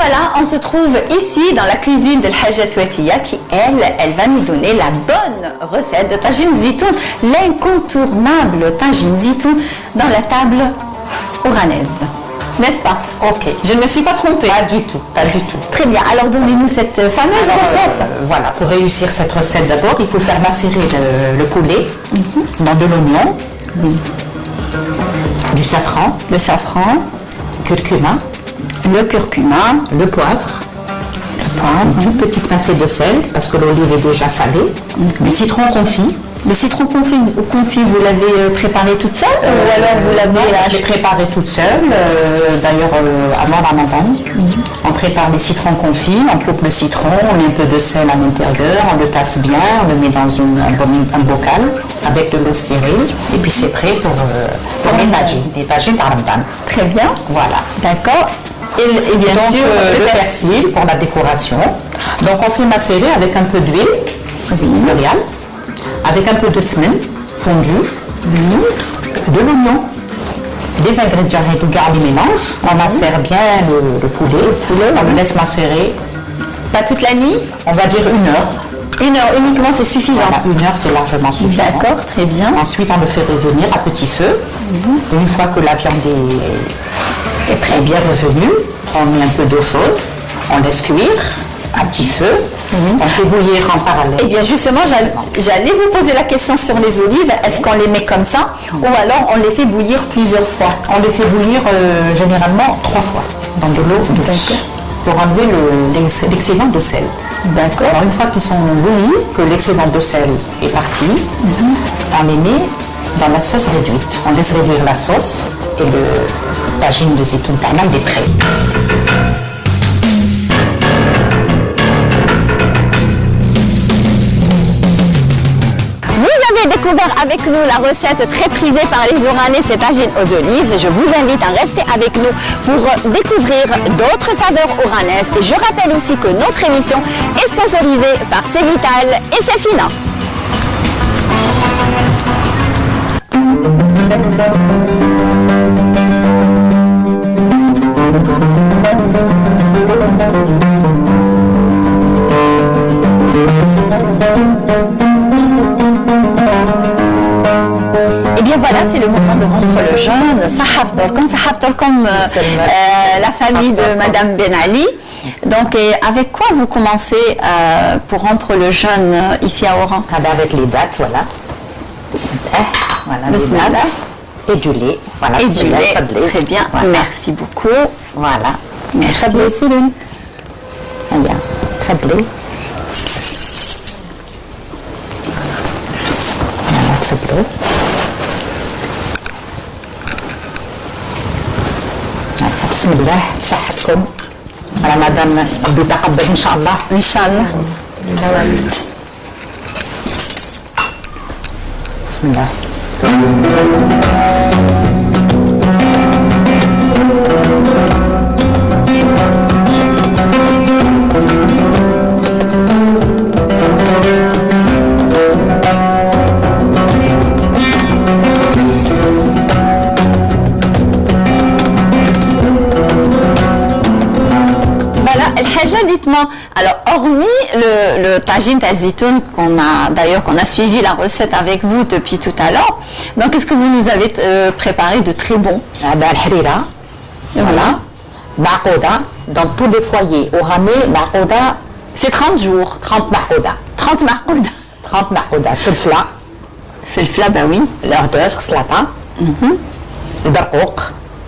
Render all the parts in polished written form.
voilà, on se trouve ici dans la cuisine de l'Hajjat Watiya qui, elle va nous donner la bonne recette de tagine zitoun, l'incontournable tagine zitoun dans la table oranaise. N'est-ce pas? Ok. Je ne me suis pas trompée. Pas du tout, pas du tout. Très bien, alors donnez-nous cette fameuse recette. Voilà, pour réussir cette recette, d'abord, il faut faire macérer le poulet dans de l'oignon, du safran, Le safran, curcuma, le curcuma, le poivre, une toute petite pincée de sel, parce que l'olive est déjà salée, du citron confit. le citron confit, vous l'avez préparé toute seule ou alors vous l'avez Je l'ai préparé toute seule, d'ailleurs avant Ramadan. On prépare les citrons confits, on coupe le citron, on met un peu de sel à l'intérieur, on le tasse bien, on le met dans un bocal avec de l'eau stérile et puis c'est prêt pour les tagines par Ramadan. Très bien. Voilà. D'accord. Et bien Donc, sûr, le persil pour la décoration. Donc on fait macérer avec un peu d'huile, l'oréal, avec un peu de semaine fondue, de l'oignon, des ingrédients réduits, les mélanges. On macère bien le poulet, on le laisse macérer, pas toute la nuit. on va dire 1 heure. 1 heure uniquement, c'est suffisant. Voilà, 1 heure c'est largement suffisant. D'accord, très bien. Ensuite on le fait revenir à petit feu. Une fois que la viande est bien revenue, on met un peu d'eau chaude, on laisse cuire à petit feu, on fait bouillir en parallèle. Eh bien justement, j'allais vous poser la question sur les olives. Est-ce qu'on les met comme ça ou alors on les fait bouillir plusieurs fois? On les fait bouillir généralement 3 fois dans de l'eau douce pour enlever l'excédent de sel. D'accord. Alors une fois qu'ils sont bouillis, que l'excédent de sel est parti, on les met dans la sauce réduite. On laisse réduire la sauce et le tagine de zitoun tarnam est prêt. Vous avez découvert avec nous la recette très prisée par les Oranais, c'est tagine aux olives. Je vous invite à rester avec nous pour découvrir d'autres saveurs oranaises. Et je rappelle aussi que notre émission est sponsorisée par Cévital et Cefina. Et bien voilà, c'est le moment de rompre le jeûne. Sahaf comme la famille de Madame Ben Ali. Donc, avec quoi vous commencez pour rompre le jeûne ici à Oran? Avec les dates, voilà. Voilà, les dates. Et du lait. Voilà, Et du lait, très bien. Voilà. Merci beaucoup. Voilà. Merci. Très bleu, Céline. Très bien. Très bleu. Voilà, très bleu. بسم الله صحتكم على مدام بتقبل ان شاء الله. إن شاء الله. بسم الله. Dites-moi, alors hormis le tagine tazitoun qu'on a suivi la recette avec vous depuis tout à l'heure, donc qu'est-ce que vous nous avez préparé de très bon? Voilà. Maqouda, dans tous les foyers oranais, Maqouda, c'est 30 jours. 30 Maqouda. 30 Maqouda. 30 Maqouda. Filfla. Filfla, ben oui. L'hors d'œuvre, slata. Le barkouk,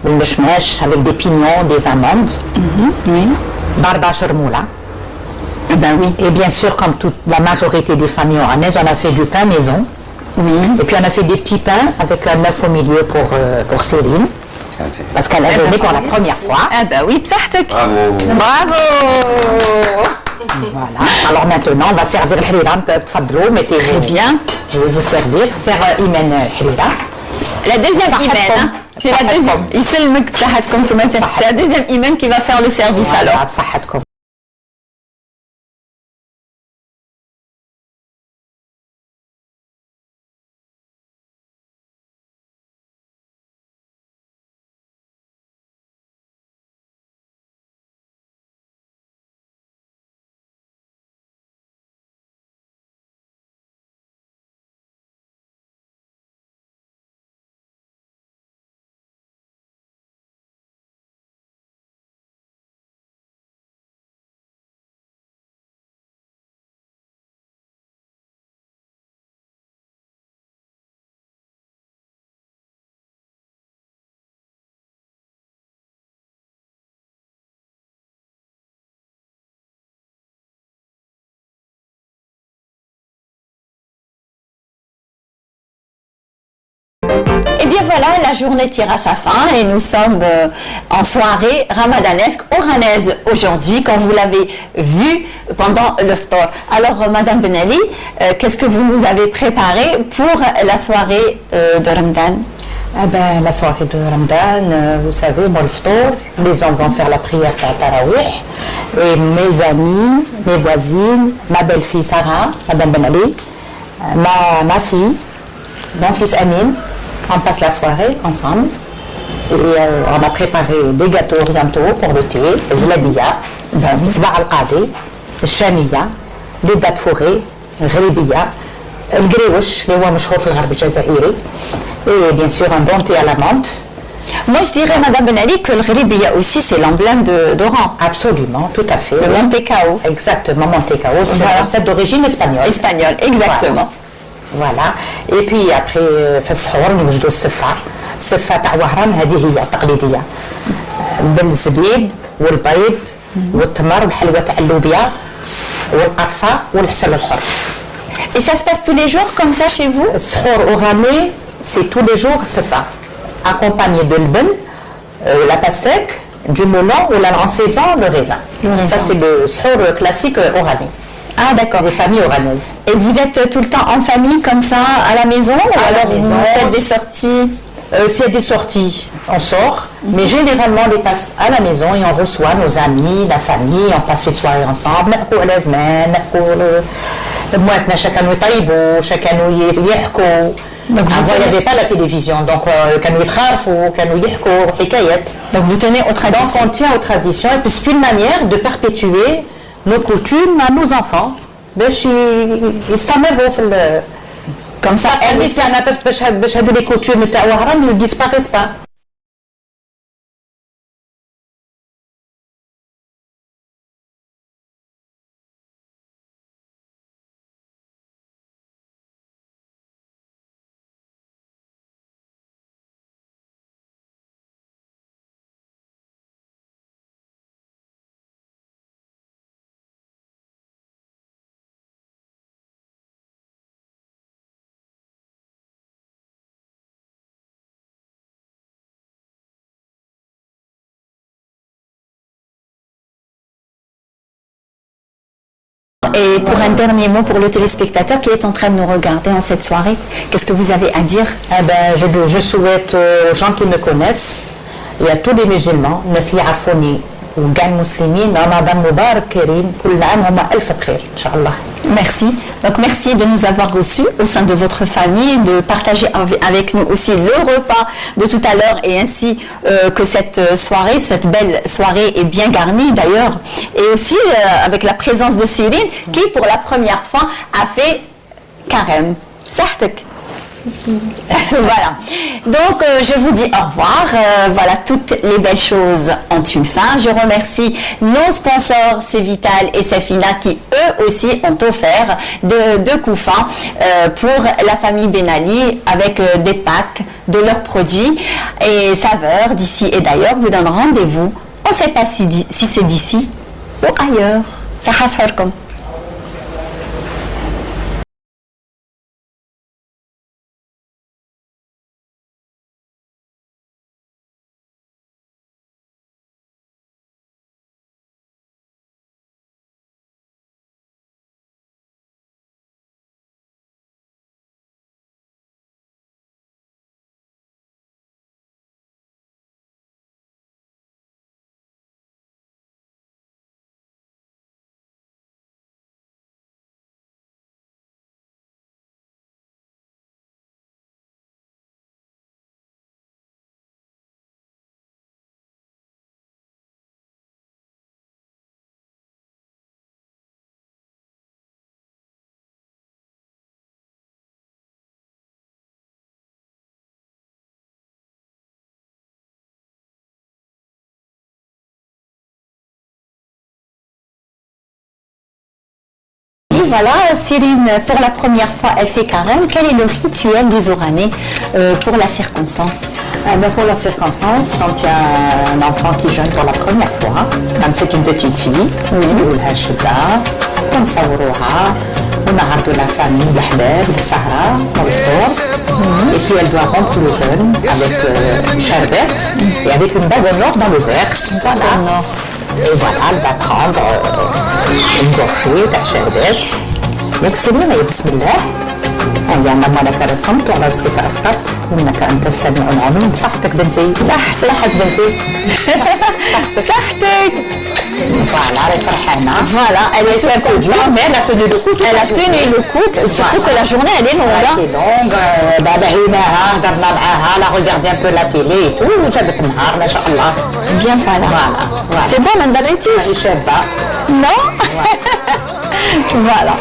le meshmesh avec des pignons, des amandes. Oui. Barba chermoula. Ben oui. Et bien sûr, comme toute la majorité des familles oranaises, on a fait du pain maison. Oui. Et puis on a fait des petits pains avec un œuf au milieu pour Céline. Parce qu'elle a jeûné pour la première fois. Ah ben oui, bsahtek. Bravo. Bravo. Voilà. Alors maintenant, on va servir le harira. Mettez Très bien. Je vais vous servir. Serre Imen harira. La deuxième Imen, hein. C'est la deuxième. C'est la deuxième Imen qui va faire le service alors. voilà, la journée tire à sa fin et nous sommes en soirée ramadanesque oranaise aujourd'hui, comme vous l'avez vu pendant le ftor. Alors, Madame Ben Ali, qu'est-ce que vous nous avez préparé pour la soirée de Ramadan? Ah ben, la soirée de Ramadan, vous savez, moi le ftour, les hommes vont faire la prière à Tarawih, et mes amis, mes voisines, ma belle-fille Sarah, Madame Ben Ali, ma fille, mon fils Amin, on passe la soirée ensemble. Et on a préparé des gâteaux orientaux pour le thé, zlabiya, zba al-qadi, chamiya, les dattes fourrées, ghribiya, le grioche, les ouah mashhour في الغرب الجزائري, et bien sûr un bon thé à la menthe. Moi, je dirais, Madame Ben Ali, que le ghribiya aussi, c'est l'emblème d'Oran. Absolument, tout à fait. Le Montecao. Exactement, Montecao, c'est Voilà. un concept d'origine espagnole. Espagnol, exactement. Voilà. Et puis après, في السحور نوجدوا السفة. السفة تاع وهران هذه هي تقليدية. بالزبيب والبيض والتمر والحلوى تاع اللوبيا والقرفة والعسل الحر. Et ça se passe tous les jours comme ça chez vous? السحور أوراني c'est tous les jours السفة. Accompagné de l'ben, la pastèque, du melon ou là en saison le raisin. Ça c'est le sahur classique orani. Ah d'accord. Des familles oranaises. Et vous êtes tout le temps en famille comme ça à la maison ou alors vous faites des sorties? S'il y a des sorties, on sort, mais généralement on les passe à la maison et on reçoit nos amis, la famille, on passe une soirée ensemble, نحكوا على زمان, نحكوا مواتنا chacun يطيبوا, chacun يحكوا. Donc avant, il n'y avait pas la télévision, donc كانوا يتخارفوا, كانوا يحكوا حكايات. Donc vous tenez aux traditions. Donc on tient aux traditions et puis c'est une manière de perpétuer nos coutumes à nos enfants. باش يستمروا في Comme ça, باش هادو les coutumes تاع وهران ne disparaissent pas. Et pour un dernier mot pour le téléspectateur qui est en train de nous regarder en cette soirée, qu'est-ce que vous avez à dire? Eh ben, je souhaite aux gens qui me connaissent et à tous les musulmans, الناس اللي يعرفوني وكاع المسلمين رمضان مبارك كريم كل عام وهم ألف بخير إن شاء الله. Merci. Donc merci de nous avoir reçus au sein de votre famille, de partager avec nous aussi le repas de tout à l'heure et ainsi que cette soirée, cette belle soirée est bien garnie d'ailleurs. Et aussi avec la présence de Cyrine qui pour la première fois a fait carême. Sahtek. Voilà. Donc je vous dis au revoir. Voilà, toutes les belles choses ont une fin. Je remercie nos sponsors, C'est Vital et Safina qui eux aussi ont offert de couffins pour la famille Ben Ali avec des packs de leurs produits et saveurs d'ici et d'ailleurs. Vous donne rendez-vous. On ne sait pas si c'est d'ici ou ailleurs. Ça comme. Voilà, Cyrine, pour la première fois, elle fait carême. Quel est le rituel des Oranais pour la circonstance? Pour la circonstance, quand il y a un enfant qui jeûne pour la première fois, comme c'est une petite fille, comme ça, ونهار de la famille, l'ahbab, le sahara, le fort. Et puis elle doit rompre le jeûne avec charbette et avec une bague en or dans le verre. Voilà. Et voilà, elle va prendre une gorgée de charbette. يكسرين بسم الله. يعني لما لك رسمت وعلى رزقك افطرت انك انت السميع العليم. بصحتك بنتي. صحتك بنتي. صحتك. Voilà, elle est فرحانة. Voilà, elle est un peu dur, mais elle a tenu le coup. Elle a tenu le coup, surtout que la journée elle est longue. Elle est longue. بهيناها هضرنا معاها لا regardé un peu la télé et tout وجابت نهار ما شاء الله. Bien voilà. Voilà. C'est bon, Madame Lettice? شابة. Non. Voilà.